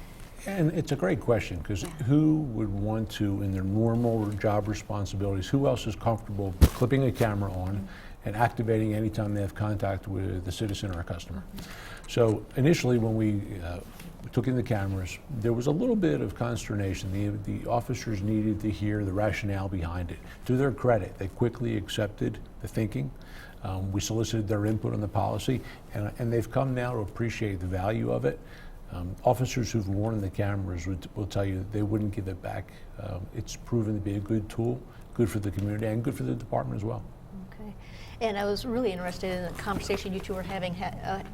And it's a great question, because who would want to, in their normal job responsibilities, who else is comfortable clipping a camera on and activating anytime they have contact with a citizen or a customer? So initially, when we took in the cameras, there was a little bit of consternation. The officers needed to hear the rationale behind it. To their credit, they quickly accepted the thinking. We solicited their input on the policy, and they've come now to appreciate the value of it. Officers who've worn the cameras will tell you that they wouldn't give it back. It's proven to be a good tool, good for the community, and good for the department as well. Okay. And I was really interested in the conversation you two were having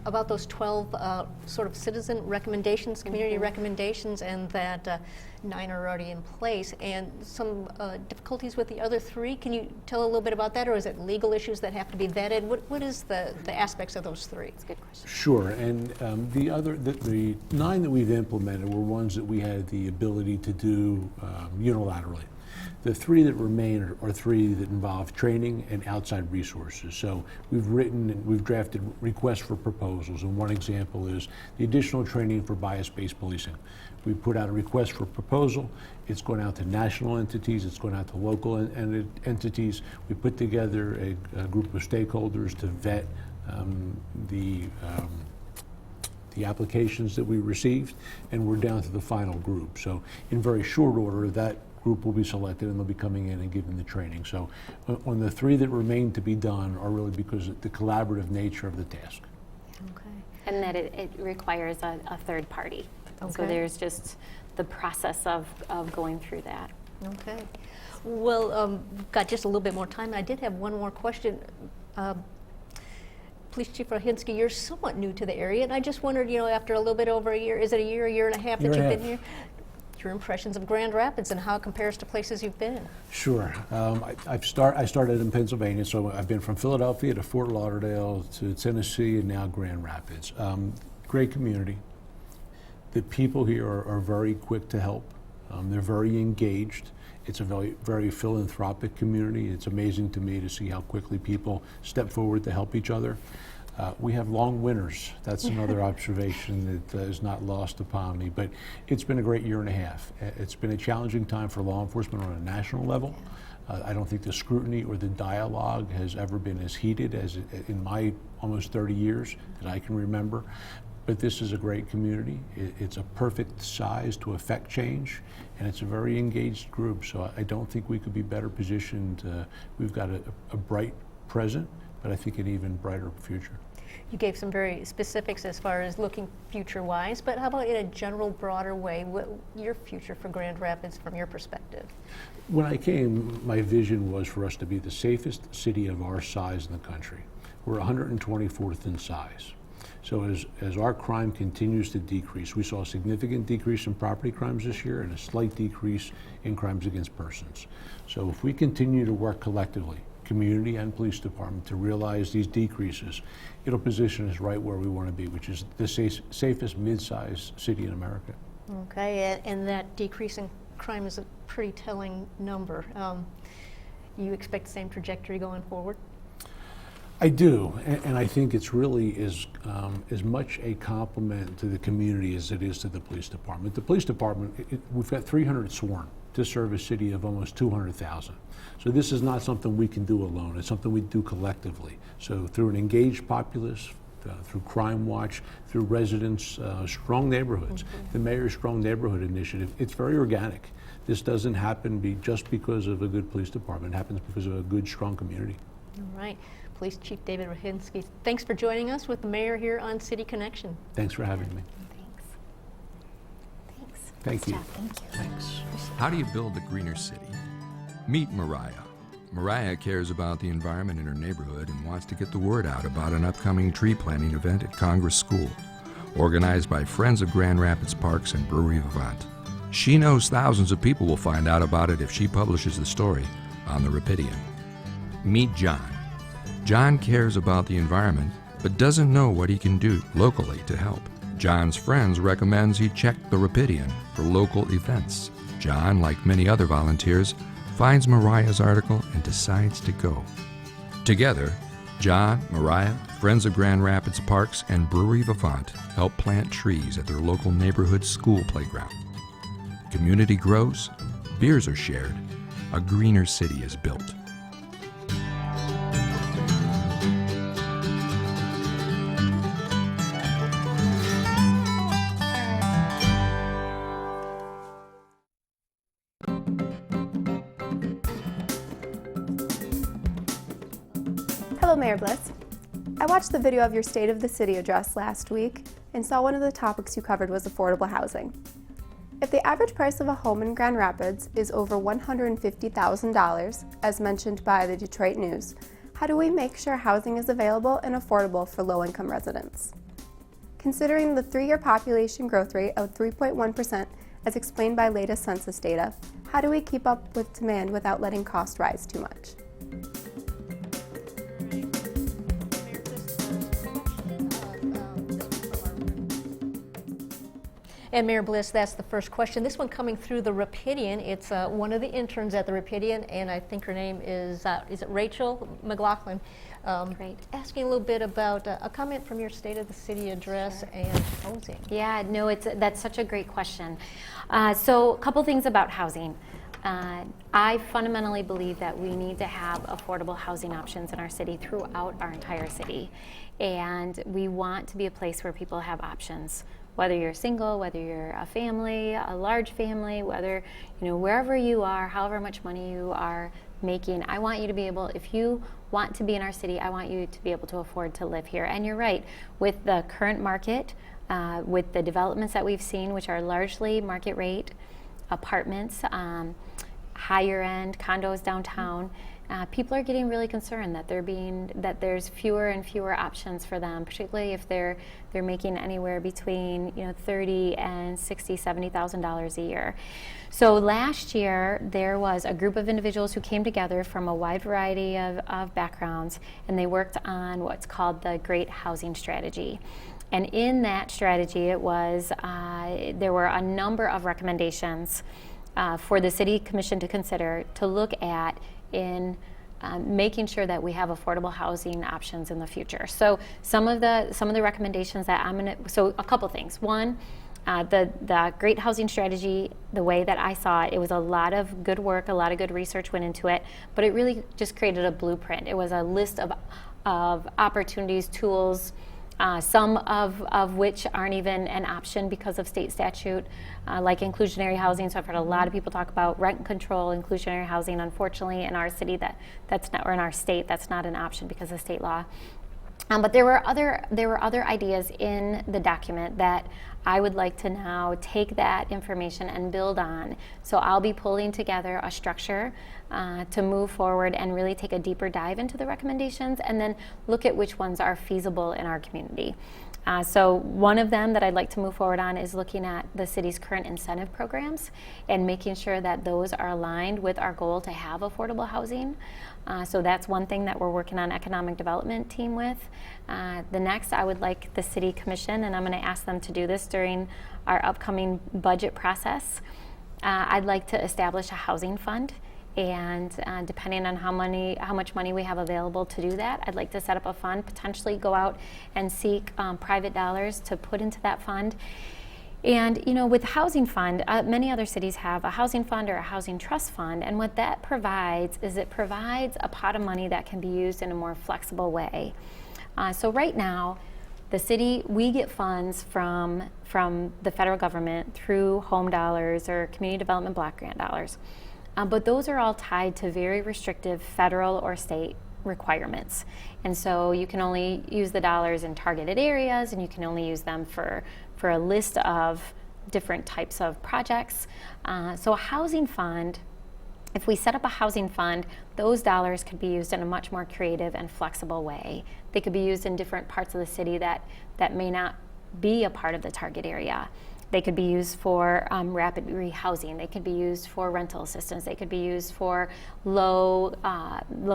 about those 12 sort of citizen recommendations, community recommendations, and that 9 are already in place, and some difficulties with the other 3. Can you tell a little bit about that, or is it legal issues that have to be vetted? What is the aspects of those 3? That's a good question. Sure, and the 9 that we've implemented were ones that we had the ability to do unilaterally. The 3 that remain are 3 that involve training and outside resources. So we've drafted requests for proposals, and one example is the additional training for bias-based policing. We put out a request for proposal. It's going out to national entities. It's going out to local entities. We put together a group of stakeholders to vet the applications that we received, and we're down to the final group. So in very short order, that group will be selected and they'll be coming in and giving the training. So on the 3 that remain to be done are really because of the collaborative nature of the task. Okay. And that it requires a third party. Okay. So there's just the process of going through that. Okay. Well, we've got just a little bit more time. I did have one more question. Police Chief Rohinsky, you're somewhat new to the area, and I just wondered, after a little bit over a year, is it a year and a half that you've been here? Your impressions of Grand Rapids and how it compares to places you've been. Sure. I started in Pennsylvania, so I've been from Philadelphia to Fort Lauderdale to Tennessee and now Grand Rapids. Great community. The people here are very quick to help. They're very engaged. It's a very, very philanthropic community. It's amazing to me to see how quickly people step forward to help each other. We have long winters. That's another observation that is not lost upon me. But it's been a great year and a half. It's been a challenging time for law enforcement on a national level. I don't think the scrutiny or the dialogue has ever been as heated as in my almost 30 years that I can remember. But this is a great community. It's a perfect size to affect change, and it's a very engaged group. So I don't think we could be better positioned. We've got a bright present, but I think an even brighter future. You gave some very specifics as far as looking future-wise, but how about in a general, broader way, what your future for Grand Rapids from your perspective? When I came, my vision was for us to be the safest city of our size in the country. We're 124th in size. So as our crime continues to decrease, we saw a significant decrease in property crimes this year and a slight decrease in crimes against persons. So if we continue to work collectively, community and police department, to realize these decreases, it'll position us right where we want to be, which is the safest mid-sized city in America. Okay, and that decrease in crime is a pretty telling number. You expect the same trajectory going forward? I do, and I think it's really as much a compliment to the community as it is to the police department. The police department, we've got 300 sworn to serve a city of almost 200,000. So this is not something we can do alone. It's something we do collectively. So through an engaged populace, through Crime Watch, through residents, strong neighborhoods, the Mayor's Strong Neighborhood Initiative, it's very organic. This doesn't happen just because of a good police department. It happens because of a good, strong community. All right. Police Chief David Rohinsky, thanks for joining us with the mayor here on City Connection. Thanks for having me. Thanks. Thank you. Thank you. Thanks. How do you build a greener city? Meet Mariah. Mariah cares about the environment in her neighborhood and wants to get the word out about an upcoming tree planting event at Congress School, organized by Friends of Grand Rapids Parks and Brewery Vivant. She knows thousands of people will find out about it if she publishes the story on the Rapidian. Meet John. John cares about the environment, but doesn't know what he can do locally to help. John's friends recommends he check the Rapidian for local events. John, like many other volunteers, finds Mariah's article and decides to go. Together, John, Mariah, Friends of Grand Rapids Parks, and Brewery Vivant help plant trees at their local neighborhood school playground. Community grows, beers are shared, a greener city is built. Hello, Mayor Bliss. I watched the video of your State of the City address last week and saw one of the topics you covered was affordable housing. If the average price of a home in Grand Rapids is over $150,000, as mentioned by the Detroit News, how do we make sure housing is available and affordable for low-income residents? Considering the 3-year population growth rate of 3.1%, as explained by latest census data, how do we keep up with demand without letting costs rise too much? And Mayor Bliss, that's the first question. This one coming through the Rapidian. It's one of the interns at the Rapidian, and I think her name is it Rachel McLaughlin? Great. Asking a little bit about a comment from your State of the City address and housing. Yeah, no, that's such a great question. So a couple things about housing. I fundamentally believe that we need to have affordable housing options in our city throughout our entire city. And we want to be a place where people have options. Whether you're single, whether you're a family, a large family, whether, wherever you are, however much money you are making, I want you to be able, if you want to be in our city, I want you to be able to afford to live here. And you're right, with the current market, with the developments that we've seen, which are largely market rate apartments, higher end condos downtown, people are getting really concerned that that there's fewer and fewer options for them, particularly if they're making anywhere between $30,000 and $60,000, $70,000 a year. So last year there was a group of individuals who came together from a wide variety of backgrounds, and they worked on what's called the Great Housing Strategy. And in that strategy, it was there were a number of recommendations for the City Commission to consider to look at in making sure that we have affordable housing options in the future. So some of the recommendations that so a couple things. One, the Great Housing Strategy, the way that I saw it, it was a lot of good work, a lot of good research went into it, but it really just created a blueprint. It was a list of opportunities, tools, some of which aren't even an option because of state statute, like inclusionary housing. So I've heard a lot of people talk about rent control, inclusionary housing. Unfortunately, in our city, that's not, or in our state, that's not an option because of state law. But there were other ideas in the document that I would like to now take that information and build on. So I'll be pulling together a structure to move forward and really take a deeper dive into the recommendations and then look at which ones are feasible in our community. So one of them that I'd like to move forward on is looking at the city's current incentive programs and making sure that those are aligned with our goal to have affordable housing. So that's one thing that we're working on economic development team with. The next, I would like the City Commission, and I'm going to ask them to do this during our upcoming budget process. I'd like to establish a housing fund, and depending on how much money we have available to do that, I'd like to set up a fund, potentially go out and seek private dollars to put into that fund. And with the housing fund, many other cities have a housing fund or a housing trust fund, and what that provides is it provides a pot of money that can be used in a more flexible way. So right now, the city, we get funds from the federal government through home dollars or community development block grant dollars. But those are all tied to very restrictive federal or state requirements. And so you can only use the dollars in targeted areas, and you can only use them for a list of different types of projects. So a housing fund, if we set up a housing fund, those dollars could be used in a much more creative and flexible way. They could be used in different parts of the city that may not be a part of the target area. They could be used for rapid rehousing. They could be used for rental assistance. They could be used for low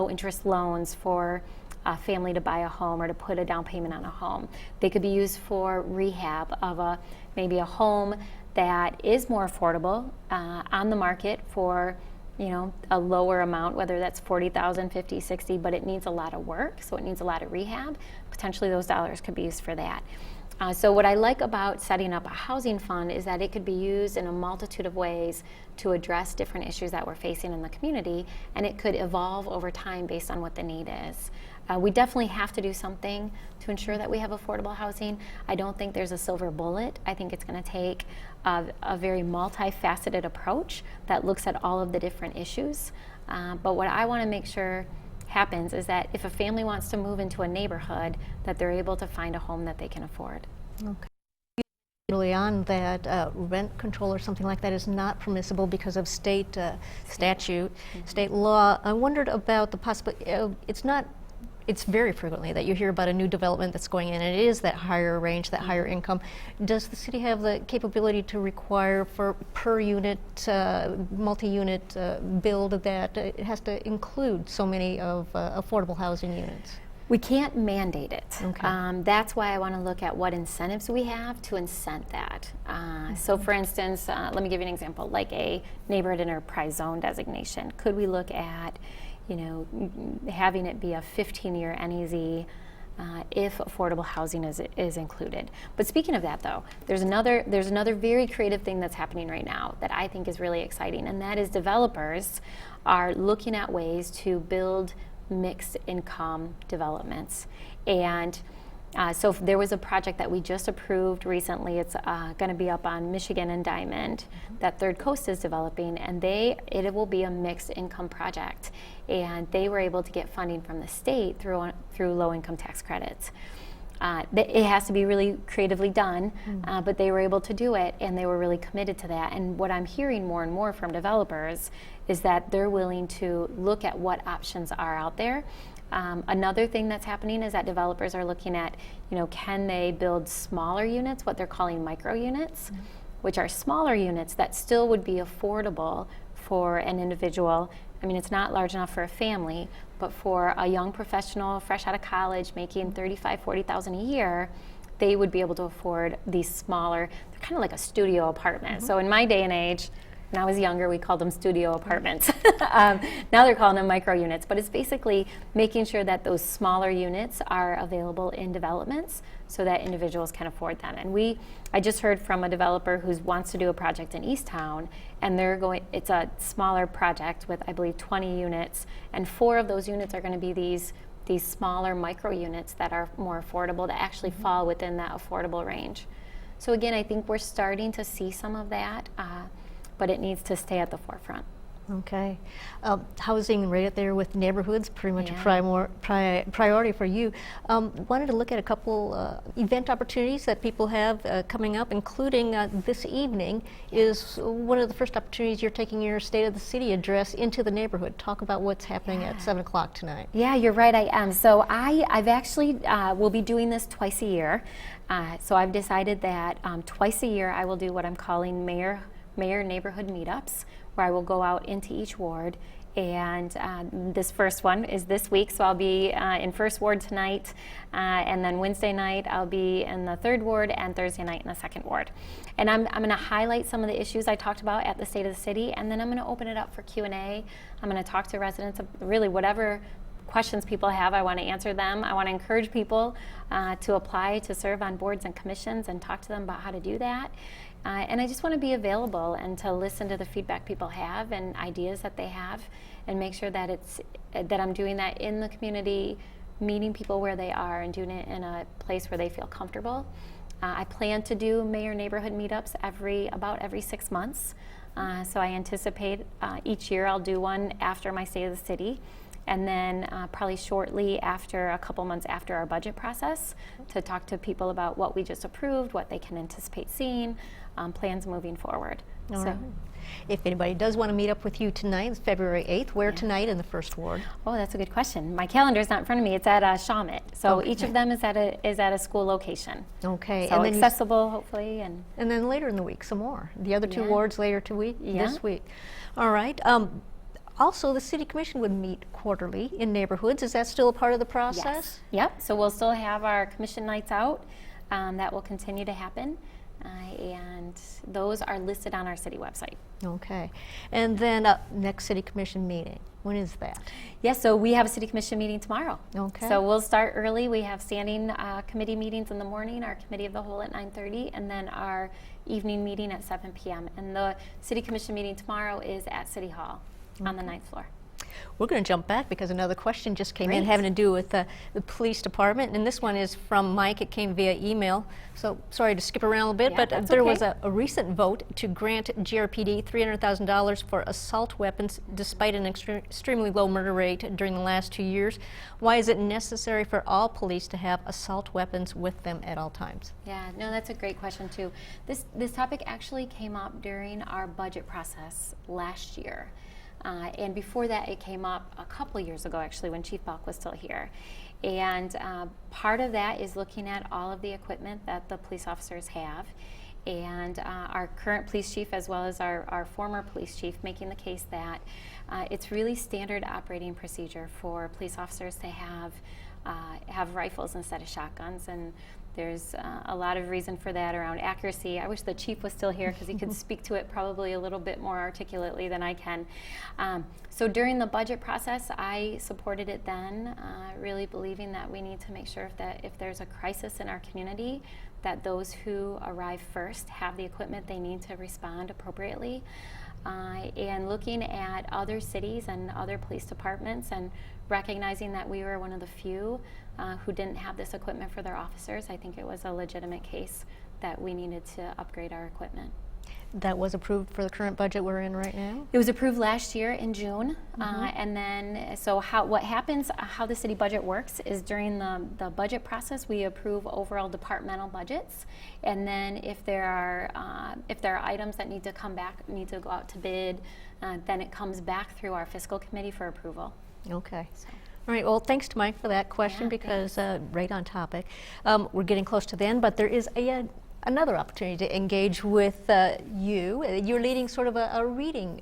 interest loans for a family to buy a home or to put a down payment on a home. They could be used for rehab of maybe a home that is more affordable on the market for a lower amount, whether that's $40,000, $50,000, $60,000, but it needs a lot of work, so it needs a lot of rehab. Potentially those dollars could be used for that. So what I like about setting up a housing fund is that it could be used in a multitude of ways to address different issues that we're facing in the community, and it could evolve over time based on what the need is. We definitely have to do something to ensure that we have affordable housing. I don't think there's a silver bullet. I think it's going to take a very multifaceted approach that looks at all of the different issues. But what I want to make sure happens is that if a family wants to move into a neighborhood, that they're able to find a home that they can afford. Okay. Early on that rent control or something like that is not permissible because of state statute, state law. I wondered about the possibility, it's very frequently that you hear about a new development that's going in, and it is that higher range, that higher income. Does the city have the capability to require for per unit, multi-unit build that it has to include so many of affordable housing units? We can't mandate it. Okay. That's why I want to look at what incentives we have to incent that. So for instance, let me give you an example, like a neighborhood enterprise zone designation. Could we look at having it be a 15-year NEZ if affordable housing is included. But speaking of that, though, there's another very creative thing that's happening right now that I think is really exciting, and that is developers are looking at ways to build mixed income developments. And so there was a project that we just approved recently. It's going to be up on Michigan and Diamond that Third Coast is developing, and it will be a mixed income project. And they were able to get funding from the state through low income tax credits. It has to be really creatively done, but they were able to do it, and they were really committed to that. And what I'm hearing more and more from developers is that they're willing to look at what options are out there. Another thing that's happening is that developers are looking at, can they build smaller units, what they're calling micro units, which are smaller units that still would be affordable for an individual. I mean, it's not large enough for a family, but for a young professional fresh out of college making $35,000, $40,000 a year, they would be able to afford these smaller, they're kind of like a studio apartment. So in my day and age, when I was younger, we called them studio apartments. Now they're calling them micro units, but it's basically making sure that those smaller units are available in developments so that individuals can afford them. And I just heard from a developer who wants to do a project in Easttown, and it's a smaller project with, I believe, 20 units, and 4 of those units are going to be these smaller micro units that are more affordable, that actually fall within that affordable range. So again, I think we're starting to see some of that, but it needs to stay at the forefront. Okay. Housing right up there with neighborhoods, pretty much a priority for you. Wanted to look at a couple event opportunities that people have coming up, including this evening is one of the first opportunities you're taking your State of the City address into the neighborhood. Talk about what's happening at 7 o'clock tonight. Yeah, you're right, I am. So I've actually will be doing this twice a year. So I've decided that twice a year I will do what I'm calling Mayor neighborhood meetups, where I will go out into each ward, and this first one is this week, so I'll be in First Ward tonight, and then Wednesday night I'll be in the Third Ward, and Thursday night in the Second Ward. And I'm going to highlight some of the issues I talked about at the State of the City, and then I'm going to open it up for Q&A. I'm going to talk to residents of really whatever questions people have. I want to answer them. I want to encourage people to apply to serve on boards and commissions and talk to them about how to do that. And I just want to be available and to listen to the feedback people have and ideas that they have, and make sure that I'm doing that in the community, meeting people where they are and doing it in a place where they feel comfortable. I plan to do mayor neighborhood meetups about every 6 months. So I anticipate each year I'll do one after my State of the City. and then probably shortly after, a couple months after our budget process, to talk to people about what we just approved, what they can anticipate seeing, plans moving forward. All right. If anybody does want to meet up with you tonight, it's February 8th. Where Yeah. tonight in the First Ward? Oh, that's a good question. My calendar's not in front of me. It's at Shawmut. So each of them is at a school location. Okay. So and then accessible, hopefully, and and then later in the week, some more. The other two Yeah. wards later Yeah. this week. All right. Also, the City Commission would meet quarterly in neighborhoods. Is that still a part of the process? yes. Yep. So we'll still have our commission nights out. That will continue to happen. And those are listed on our city website. Okay. And then next City Commission meeting. When is that? Yes, so we have a city commission meeting tomorrow. Okay. So we'll start early. We have standing committee meetings in the morning, our committee of the whole at 9:30, and then our evening meeting at 7 p.m. And the city commission meeting tomorrow is at City Hall on the 9th floor. We're going to jump back because another question just came in Great. having to do with the police department. And this one is from Mike. It came via email. So sorry to skip around a little bit, Yeah, but that's there okay. was a recent vote to grant GRPD $300,000 for assault weapons despite an extremely low murder rate during the last 2 years. Why is it necessary for all police to have assault weapons with them at all times? Yeah, no, that's a great question too. This topic actually came up during our budget process last year. And before that, it came up a couple years ago, actually, when Chief Balk was still here. And part of that is looking at all of the equipment that the police officers have. And our current police chief, as well as our former police chief, making the case that it's really standard operating procedure for police officers to have rifles instead of shotguns. And there's a lot of reason for that around accuracy. I wish the chief was still here because he could speak to it probably a little bit more articulately than I can. So during the budget process, I supported it then, really believing that we need to make sure that if there's a crisis in our community, that those who arrive first have the equipment they need to respond appropriately. And looking at other cities and other police departments and recognizing that we were one of the few who didn't have this equipment for their officers, I think it was a legitimate case that we needed to upgrade our equipment. That was approved for the current budget we're in right now? It was approved last year in June, and then what happens, how the city budget works is during the budget process we approve overall departmental budgets, and then if there are items that need to come back, need to go out to bid, then it comes back through our fiscal committee for approval. Okay. So. All right, well, thanks to Mike for that question Yeah, because right on topic. We're getting close to the end, but there is another opportunity to engage with you. You're leading sort of a reading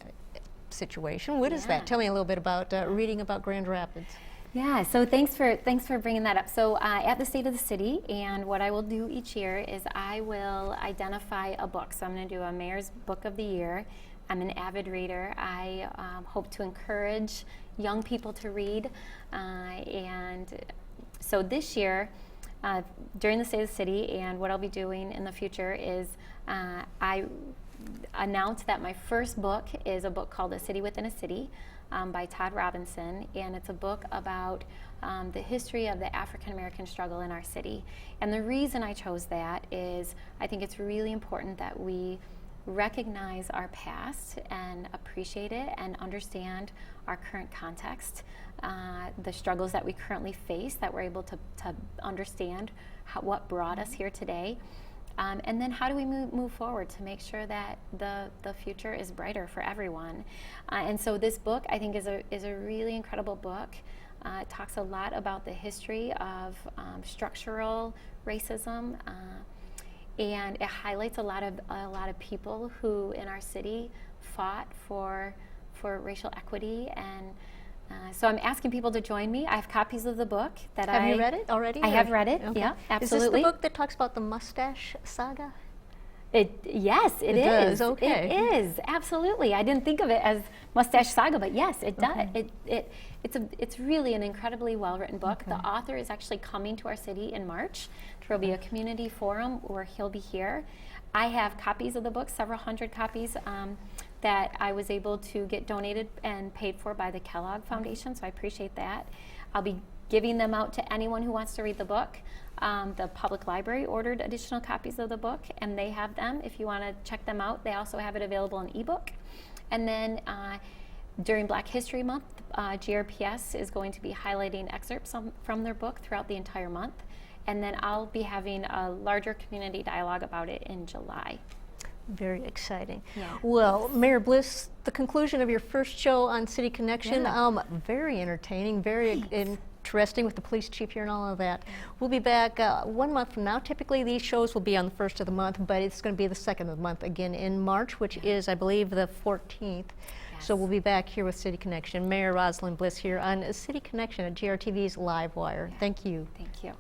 situation. What is Yeah. that? Tell me a little bit about reading about Grand Rapids. Yeah, so thanks for bringing that up. So at the State of the City, and what I will do each year is I will identify a book. So I'm going to do a Mayor's Book of the Year. I'm an avid reader. I hope to encourage young people to read. And so this year, during the State of the City, and what I'll be doing in the future is I announced that my first book is a book called A City Within a City by Todd Robinson, and it's a book about the history of the African American struggle in our city. And the reason I chose that is I think it's really important that we recognize our past and appreciate it and understand our current context, the struggles that we currently face, that we're able to understand what brought us here today. And then how do we move forward to make sure that the future is brighter for everyone? And so this book, I think, is a really incredible book. It talks a lot about the history of structural racism, and it highlights a lot of people who in our city fought for racial equity. And so I'm asking people to join me. I have copies of the book that Have you read it already? I have read it. Okay. Yeah, absolutely. Is this the book that talks about the mustache saga? Yes, it does, is. okay. It is, absolutely. I didn't think of it as Mustache Saga, but yes, it does. Okay. It's really an incredibly well-written book. Okay. The author is actually coming to our city in March. There will be a community forum where he'll be here. I have copies of the book, several hundred copies, that I was able to get donated and paid for by the Kellogg Foundation, so I appreciate that. I'll be giving them out to anyone who wants to read the book. The public library ordered additional copies of the book, and they have them if you want to check them out. They also have it available in ebook. And then During Black History Month, GRPS is going to be highlighting excerpts from their book throughout the entire month. And then I'll be having a larger community dialogue about it in July. Very exciting. Yeah. Well, Mayor Bliss, the conclusion of your first show on City Connection, very entertaining, very interesting with the police chief here and all of that. We'll be back 1 month from now. Typically these shows will be on the first of the month, but it's going to be the second of the month again in March, which is, I believe, the 14th. So we'll be back here with City Connection. Mayor Rosalind Bliss here on City Connection at GRTV's Live Wire. Thank you. Thank you.